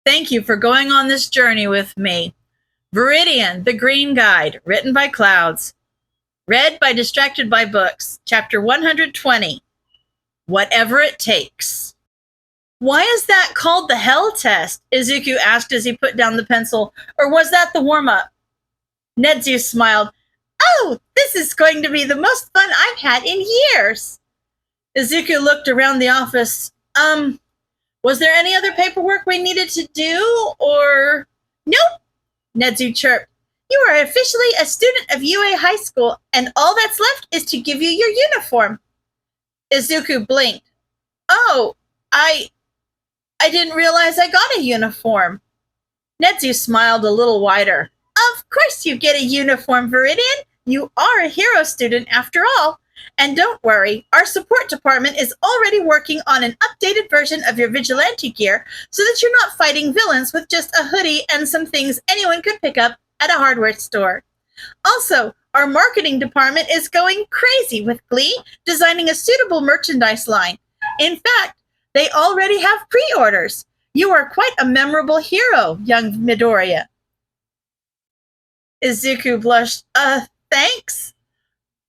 Thank you for going on this journey with me. Viridian, the Green Guide, written by Clouds. Read by Distracted by Books. Chapter 120. Whatever It Takes. Why is that called the Hell Test? Izuku asked as he put down the pencil. Or was that the warm-up? Nedzu smiled. Oh, this is going to be the most fun I've had in years. Izuku looked around the office. Was there any other paperwork we needed to do, or... Nope, Nedzu chirped. You are officially a student of UA High School, and all that's left is to give you your uniform. Izuku blinked. Oh, I didn't realize I got a uniform. Nedzu smiled a little wider. Of course you get a uniform, Viridian. You are a hero student after all. And don't worry, our support department is already working on an updated version of your vigilante gear so that you're not fighting villains with just a hoodie and some things anyone could pick up at a hardware store. Also, our marketing department is going crazy with glee, designing a suitable merchandise line. In fact, they already have pre-orders. You are quite a memorable hero, young Midoriya. Izuku blushed. Thanks?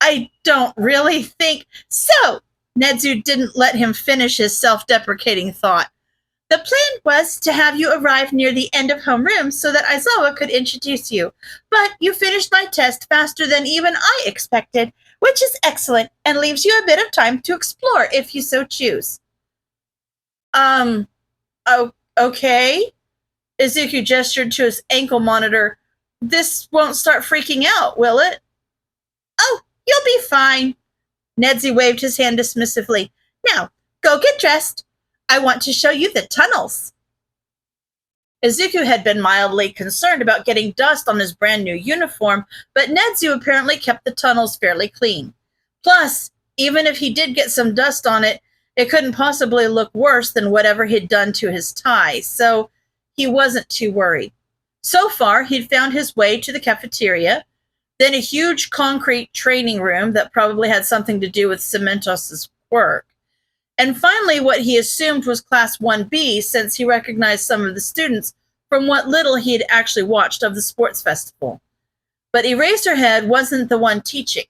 I don't really think so. Nedzu didn't let him finish his self-deprecating thought. The plan was to have you arrive near the end of homeroom so that Aizawa could introduce you, but you finished my test faster than even I expected, which is excellent and leaves you a bit of time to explore if you so choose. Okay. Izuku gestured to his ankle monitor. This won't start freaking out, will it? Oh, you'll be fine. Nedzu waved his hand dismissively. Now, go get dressed. I want to show you the tunnels. Izuku had been mildly concerned about getting dust on his brand new uniform, but Nedzu apparently kept the tunnels fairly clean. Plus, even if he did get some dust on it, it couldn't possibly look worse than whatever he'd done to his tie, so he wasn't too worried. So far, he'd found his way to the cafeteria, then a huge concrete training room that probably had something to do with Cementos' work, and finally what he assumed was Class 1B since he recognized some of the students from what little he had actually watched of the sports festival. But Eraserhead wasn't the one teaching.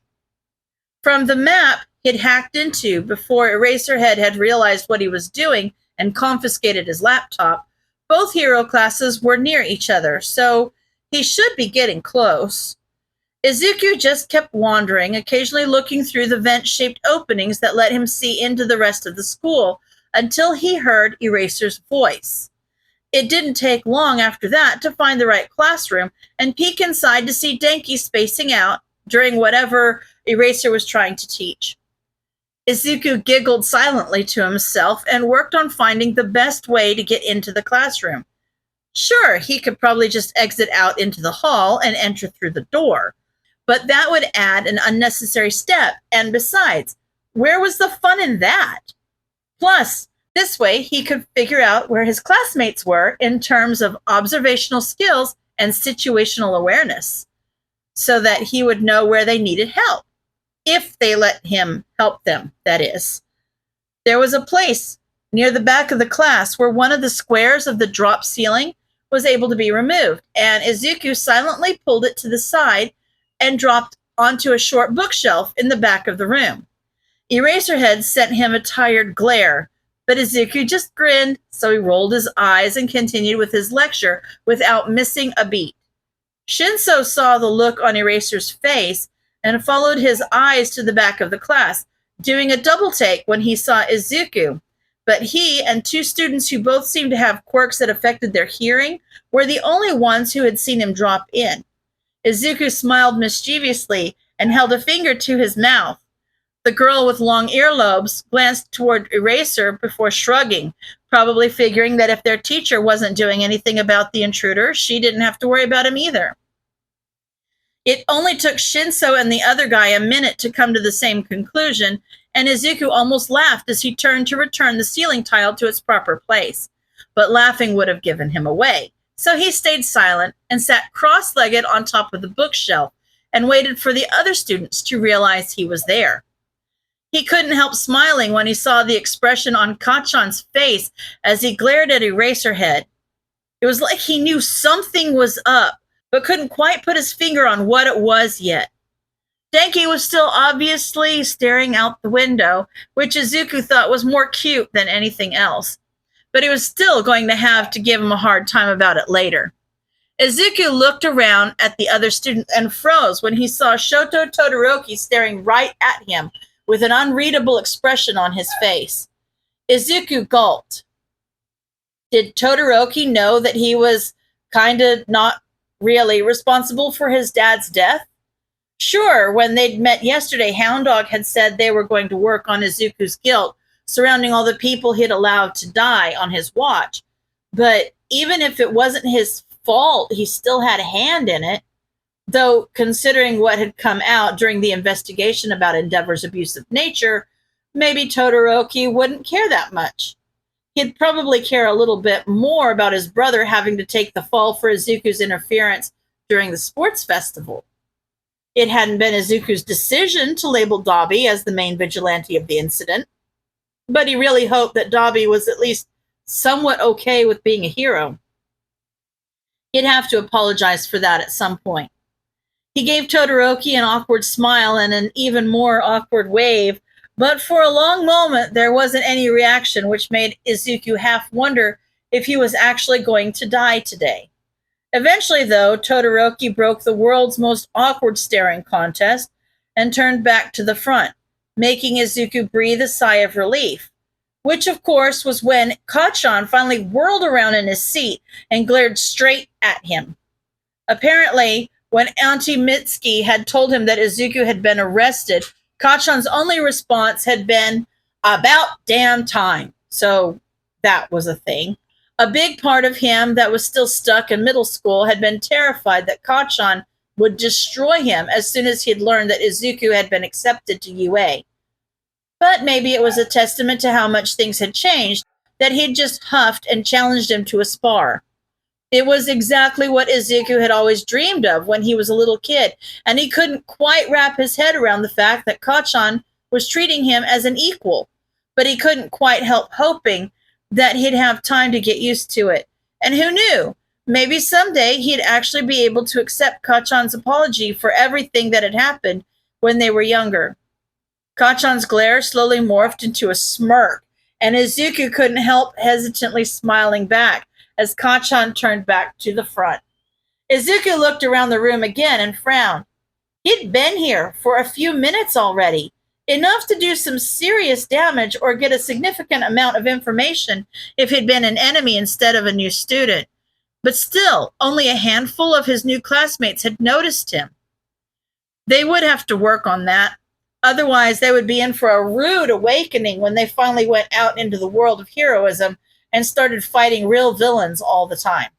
From the map he'd hacked into before Eraserhead had realized what he was doing and confiscated his laptop, both hero classes were near each other, so he should be getting close. Izuku just kept wandering, occasionally looking through the vent-shaped openings that let him see into the rest of the school, until he heard Eraser's voice. It didn't take long after that to find the right classroom and peek inside to see Denki spacing out during whatever Eraser was trying to teach. Izuku giggled silently to himself and worked on finding the best way to get into the classroom. Sure, he could probably just exit out into the hall and enter through the door, but that would add an unnecessary step, and besides, where was the fun in that? Plus, this way he could figure out where his classmates were in terms of observational skills and situational awareness, so that he would know where they needed help. If they let him help them, that is. There was a place near the back of the class where one of the squares of the drop ceiling was able to be removed, and Izuku silently pulled it to the side and dropped onto a short bookshelf in the back of the room. Eraserhead sent him a tired glare, but Izuku just grinned, so he rolled his eyes and continued with his lecture without missing a beat. Shinso saw the look on Eraser's face and followed his eyes to the back of the class, doing a double take when he saw Izuku, but he and two students who both seemed to have quirks that affected their hearing were the only ones who had seen him drop in. Izuku smiled mischievously and held a finger to his mouth. The girl with long earlobes glanced toward Eraser before shrugging, probably figuring that if their teacher wasn't doing anything about the intruder, she didn't have to worry about him either. It only took Shinso and the other guy a minute to come to the same conclusion, and Izuku almost laughed as he turned to return the ceiling tile to its proper place. But laughing would have given him away, so he stayed silent and sat cross-legged on top of the bookshelf and waited for the other students to realize he was there. He couldn't help smiling when he saw the expression on Kacchan's face as he glared at Eraserhead. It was like he knew something was up, but couldn't quite put his finger on what it was yet. Denki was still obviously staring out the window, which Izuku thought was more cute than anything else. But he was still going to have to give him a hard time about it later. Izuku looked around at the other students and froze when he saw Shoto Todoroki staring right at him with an unreadable expression on his face. Izuku gulped. Did Todoroki know that he was kind of not really responsible for his dad's death? Sure, when they'd met yesterday, Hound Dog had said they were going to work on Izuku's guilt surrounding all the people he'd allowed to die on his watch. But even if it wasn't his fault, he still had a hand in it. Though, considering what had come out during the investigation about Endeavor's abusive nature, maybe Todoroki wouldn't care that much. He'd probably care a little bit more about his brother having to take the fall for Izuku's interference during the sports festival. It hadn't been Izuku's decision to label Dabi as the main vigilante of the incident, but he really hoped that Dabi was at least somewhat okay with being a hero. He'd have to apologize for that at some point. He gave Todoroki an awkward smile and an even more awkward wave, but for a long moment there wasn't any reaction, which made Izuku half wonder if he was actually going to die today. Eventually, though, Todoroki broke the world's most awkward staring contest and turned back to the front, making Izuku breathe a sigh of relief, which, of course, was when Kacchan finally whirled around in his seat and glared straight at him. Apparently, when Auntie Mitsuki had told him that Izuku had been arrested, Kacchan's only response had been, "About damn time." So that was a thing. A big part of him that was still stuck in middle school had been terrified that Kacchan would destroy him as soon as he had learned that Izuku had been accepted to UA. But maybe it was a testament to how much things had changed that he'd just huffed and challenged him to a spar. It was exactly what Izuku had always dreamed of when he was a little kid, and he couldn't quite wrap his head around the fact that Kacchan was treating him as an equal. But he couldn't quite help hoping that he'd have time to get used to it. And who knew? Maybe someday he'd actually be able to accept Kacchan's apology for everything that had happened when they were younger. Kacchan's glare slowly morphed into a smirk, and Izuku couldn't help hesitantly smiling back as Kacchan turned back to the front. Izuku looked around the room again and frowned. He'd been here for a few minutes already, enough to do some serious damage or get a significant amount of information if he'd been an enemy instead of a new student. But still, only a handful of his new classmates had noticed him. They would have to work on that. Otherwise, they would be in for a rude awakening when they finally went out into the world of heroism and started fighting real villains all the time.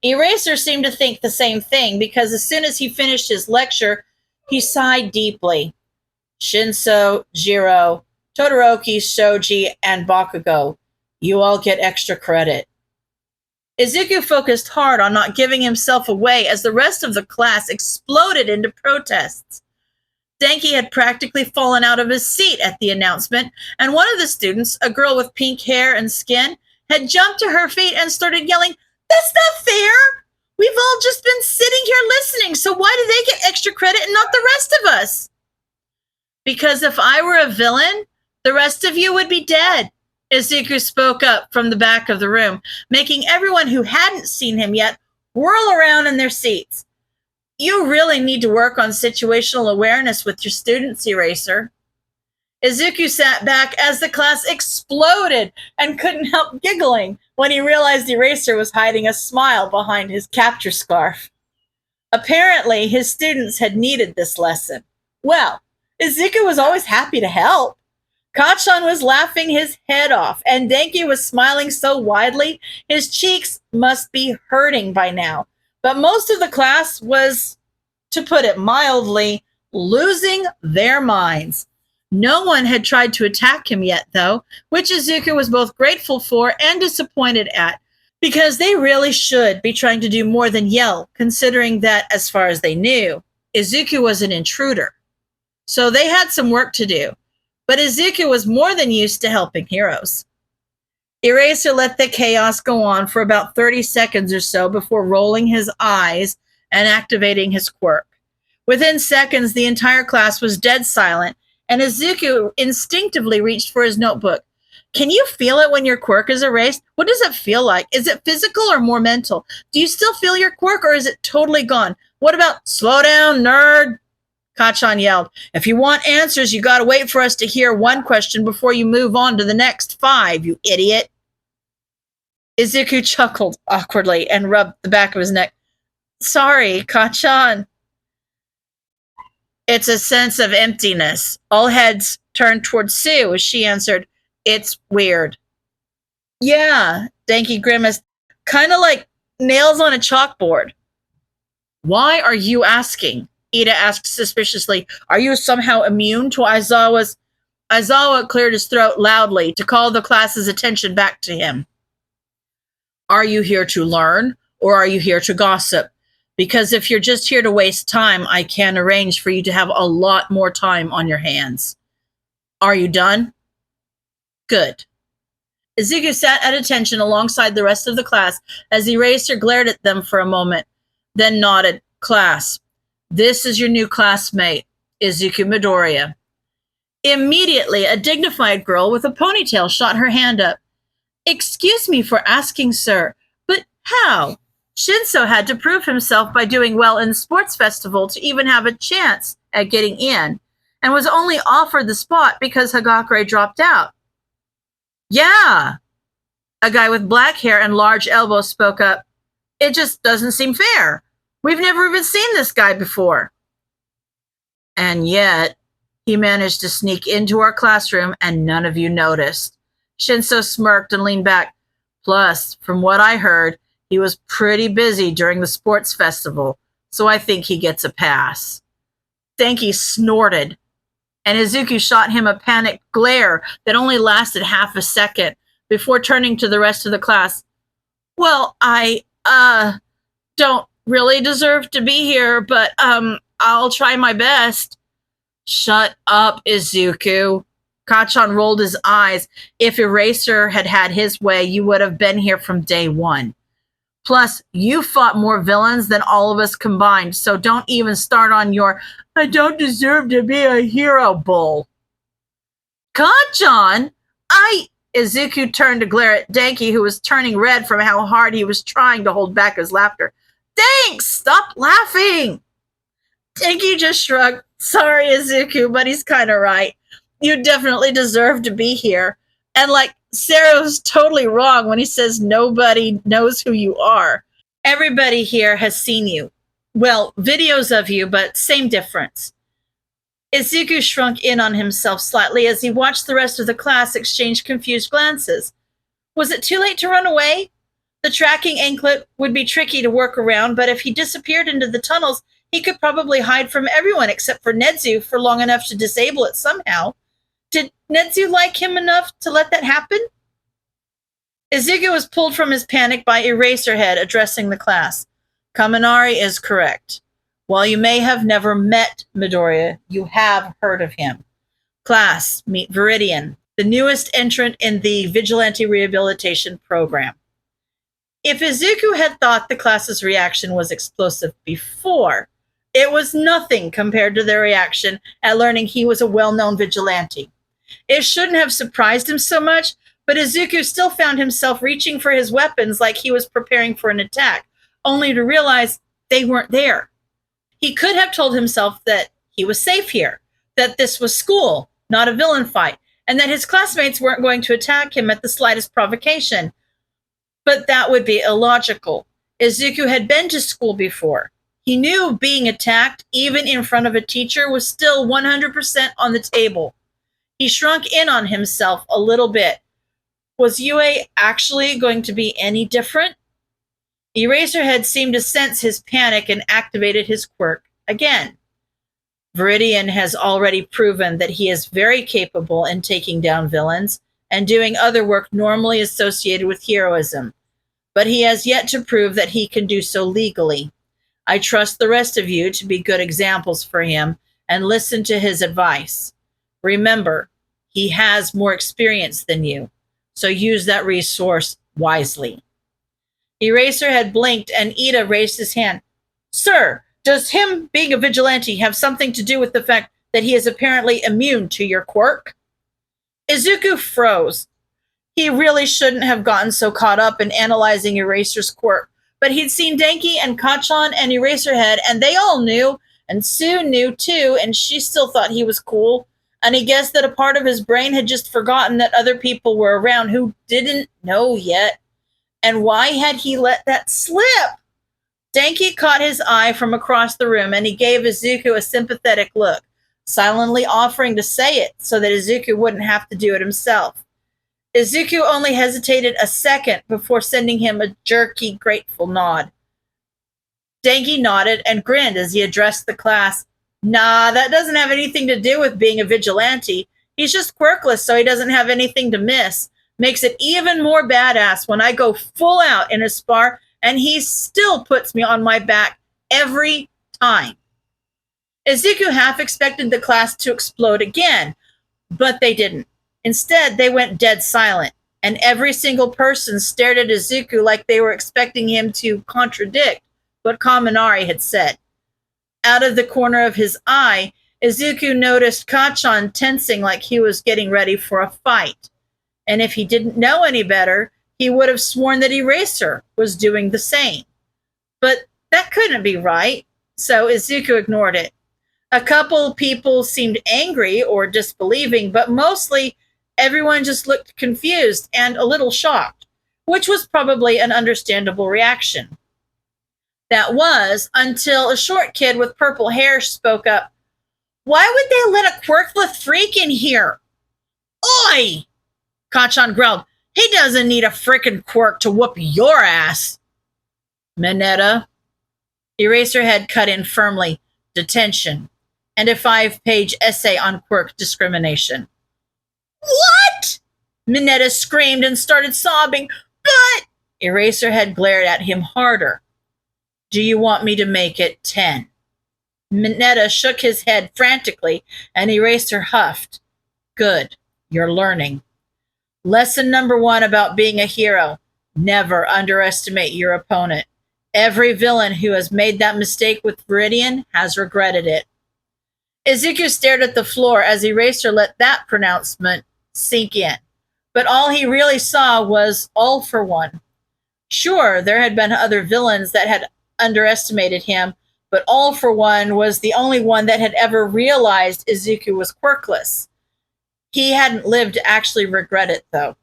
Eraser seemed to think the same thing because as soon as he finished his lecture, he sighed deeply. Shinso, Jiro, Todoroki, Shoji, and Bakugo, you all get extra credit. Izuku focused hard on not giving himself away as the rest of the class exploded into protests. Denki had practically fallen out of his seat at the announcement, and one of the students, a girl with pink hair and skin, had jumped to her feet and started yelling, "That's not fair! We've all just been sitting here listening, so why do they get extra credit and not the rest of us?" Because if I were a villain, the rest of you would be dead, Izuku spoke up from the back of the room, making everyone who hadn't seen him yet whirl around in their seats. You really need to work on situational awareness with your students, Eraser. Izuku sat back as the class exploded and couldn't help giggling when he realized Eraser was hiding a smile behind his capture scarf. Apparently, his students had needed this lesson. Well, Izuku was always happy to help. Kacchan was laughing his head off, and Denki was smiling so widely his cheeks must be hurting by now. But most of the class was, to put it mildly, losing their minds. No one had tried to attack him yet, though, which Izuku was both grateful for and disappointed at, because they really should be trying to do more than yell, considering that, as far as they knew, Izuku was an intruder. So they had some work to do, but Izuku was more than used to helping heroes. Eraser let the chaos go on for about 30 seconds or so before rolling his eyes and activating his quirk. Within seconds, the entire class was dead silent, and Izuku instinctively reached for his notebook. Can you feel it when your quirk is erased? What does it feel like? Is it physical or more mental? Do you still feel your quirk, or is it totally gone? What about slow down, nerd? Kachan yelled, if you want answers, you gotta wait for us to hear one question before you move on to the next 5, you idiot. Izuku chuckled awkwardly and rubbed the back of his neck. Sorry, Kachan. It's a sense of emptiness. All heads turned towards Sue as she answered, it's weird. Yeah, Denki grimaced, kind of like nails on a chalkboard. Why are you asking? Ida asked suspiciously. Are you somehow immune to Aizawa's... Aizawa cleared his throat loudly to call the class's attention back to him. Are you here to learn, or are you here to gossip? Because if you're just here to waste time, I can arrange for you to have a lot more time on your hands. Are you done? Good. Izuku sat at attention alongside the rest of the class as Eraser glared at them for a moment, then nodded. Class, this is your new classmate, Izuku Midoriya. Immediately, a dignified girl with a ponytail shot her hand up. Excuse me for asking, sir, but how? Shinso had to prove himself by doing well in the sports festival to even have a chance at getting in, and was only offered the spot because Hagakure dropped out. Yeah, a guy with black hair and large elbows spoke up. It just doesn't seem fair. We've never even seen this guy before. And yet, he managed to sneak into our classroom and none of you noticed. Shinso smirked and leaned back. Plus, from what I heard, he was pretty busy during the sports festival, so I think he gets a pass. Denki snorted, and Izuku shot him a panicked glare that only lasted half a second before turning to the rest of the class. Well, I, don't really deserve to be here, but, I'll try my best. Shut up, Izuku. Kachan rolled his eyes. If Eraser had had his way, you would have been here from day one. Plus, you fought more villains than all of us combined, so don't even start on your I don't deserve to be a hero bull. Kachan, Izuku turned to glare at Denki, who was turning red from how hard he was trying to hold back his laughter. Thanks! Stop laughing! Denki just shrugged. Sorry, Izuku, but he's kind of right. You definitely deserve to be here. And Sarah's totally wrong when he says nobody knows who you are. Everybody here has seen you. Well, videos of you, but same difference. Izuku shrunk in on himself slightly as he watched the rest of the class exchange confused glances. Was it too late to run away? The tracking anklet would be tricky to work around, but if he disappeared into the tunnels, he could probably hide from everyone except for Nedzu for long enough to disable it somehow. Did Nedzu like him enough to let that happen? Izuku was pulled from his panic by Eraserhead addressing the class. Kaminari is correct. While you may have never met Midoriya, you have heard of him. Class, meet Viridian, the newest entrant in the Vigilante Rehabilitation Program. If Izuku had thought the class's reaction was explosive before, it was nothing compared to their reaction at learning he was a well-known vigilante. It shouldn't have surprised him so much, but Izuku still found himself reaching for his weapons like he was preparing for an attack, only to realize they weren't there. He could have told himself that he was safe here, that this was school, not a villain fight, and that his classmates weren't going to attack him at the slightest provocation. But that would be illogical. Izuku had been to school before. He knew being attacked, even in front of a teacher, was still 100% on the table. He shrunk in on himself a little bit. Was Yue actually going to be any different? Eraserhead seemed to sense his panic and activated his quirk again. Viridian has already proven that he is very capable in taking down villains and doing other work normally associated with heroism, but he has yet to prove that he can do so legally. I trust the rest of you to be good examples for him and listen to his advice. Remember, he has more experience than you, so use that resource wisely. Eraserhead blinked and Ida raised his hand. Sir, does him being a vigilante have something to do with the fact that he is apparently immune to your quirk? Izuku froze. He really shouldn't have gotten so caught up in analyzing Eraser's quirk, but he'd seen Denki and Kacchan and Eraserhead, and they all knew, and Sue knew too, and she still thought he was cool, and he guessed that a part of his brain had just forgotten that other people were around who didn't know yet. And why had he let that slip? Denki caught his eye from across the room, and he gave Izuku a sympathetic look, silently offering to say it so that Izuku wouldn't have to do it himself. Izuku only hesitated a second before sending him a jerky, grateful nod. Denki nodded and grinned as he addressed the class. Nah, that doesn't have anything to do with being a vigilante. He's just quirkless, so he doesn't have anything to miss. Makes it even more badass when I go full out in a spar and he still puts me on my back every time. Izuku half expected the class to explode again, but they didn't. Instead, they went dead silent, and every single person stared at Izuku like they were expecting him to contradict what Kaminari had said. Out of the corner of his eye, Izuku noticed Kacchan tensing like he was getting ready for a fight. And if he didn't know any better, he would have sworn that Eraser was doing the same. But that couldn't be right, so Izuku ignored it. A couple people seemed angry or disbelieving, but mostly everyone just looked confused and a little shocked, which was probably an understandable reaction. That was until a short kid with purple hair spoke up. Why would they let a quirkless freak in here? Oi! Kacchan growled. He doesn't need a frickin' quirk to whoop your ass. Mineta. Eraserhead cut in firmly. Detention. And a 5-page essay on quirk discrimination. What? Mineta screamed and started sobbing. But Eraserhead glared at him harder. Do you want me to make it 10? Mineta shook his head frantically, and Eraser huffed. Good, you're learning. Lesson number 1 about being a hero. Never underestimate your opponent. Every villain who has made that mistake with Viridian has regretted it. Izuku stared at the floor as Eraser let that pronouncement sink in. But all he really saw was All for One. Sure, there had been other villains that had underestimated him, but All for One was the only one that had ever realized Izuku was quirkless. He hadn't lived to actually regret it, though.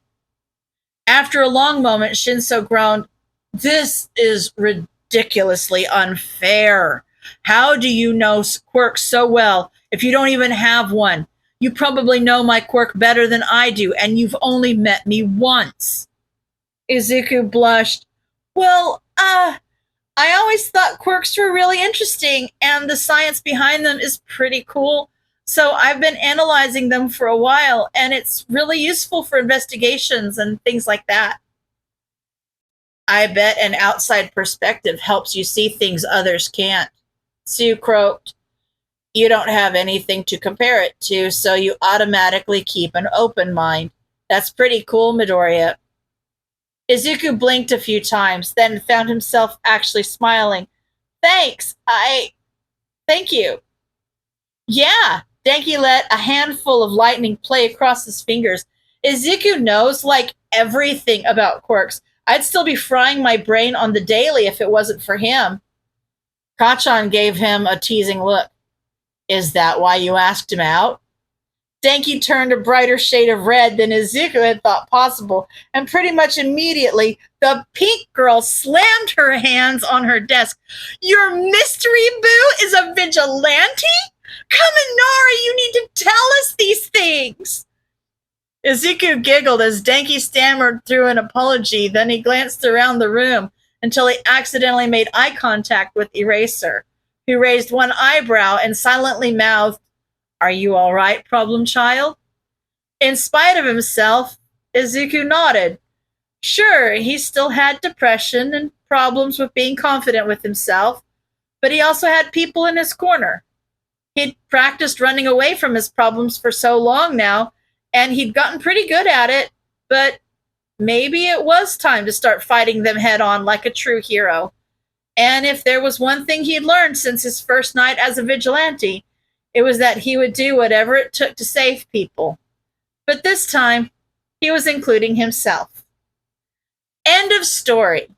After a long moment, Shinso groaned, This is ridiculously unfair. How do you know quirk so well if you don't even have one? You probably know my quirk better than I do, and you've only met me once. Izuku blushed. Well, I always thought quirks were really interesting, and the science behind them is pretty cool. So I've been analyzing them for a while, and it's really useful for investigations and things like that. I bet an outside perspective helps you see things others can't. Sue croaked. You don't have anything to compare it to, so you automatically keep an open mind. That's pretty cool, Midoriya. Izuku blinked a few times, then found himself actually smiling. Thanks, Thank you. Yeah, Denki let a handful of lightning play across his fingers. Izuku knows, like, everything about quirks. I'd still be frying my brain on the daily if it wasn't for him. Kacchan gave him a teasing look. Is that why you asked him out? Denki turned a brighter shade of red than Izuku had thought possible, and pretty much immediately, the pink girl slammed her hands on her desk. Your mystery boo is a vigilante? Kaminari, you need to tell us these things. Izuku giggled as Denki stammered through an apology, then he glanced around the room until he accidentally made eye contact with Eraser, who raised one eyebrow and silently mouthed, Are you all right, problem child? In spite of himself, Izuku nodded. Sure, he still had depression and problems with being confident with himself, but he also had people in his corner. He'd practiced running away from his problems for so long now, and he'd gotten pretty good at it, but Maybe it was time to start fighting them head on like a true hero. And if there was one thing he'd learned since his first night as a vigilante, it was that he would do whatever it took to save people. But this time, he was including himself. End of story.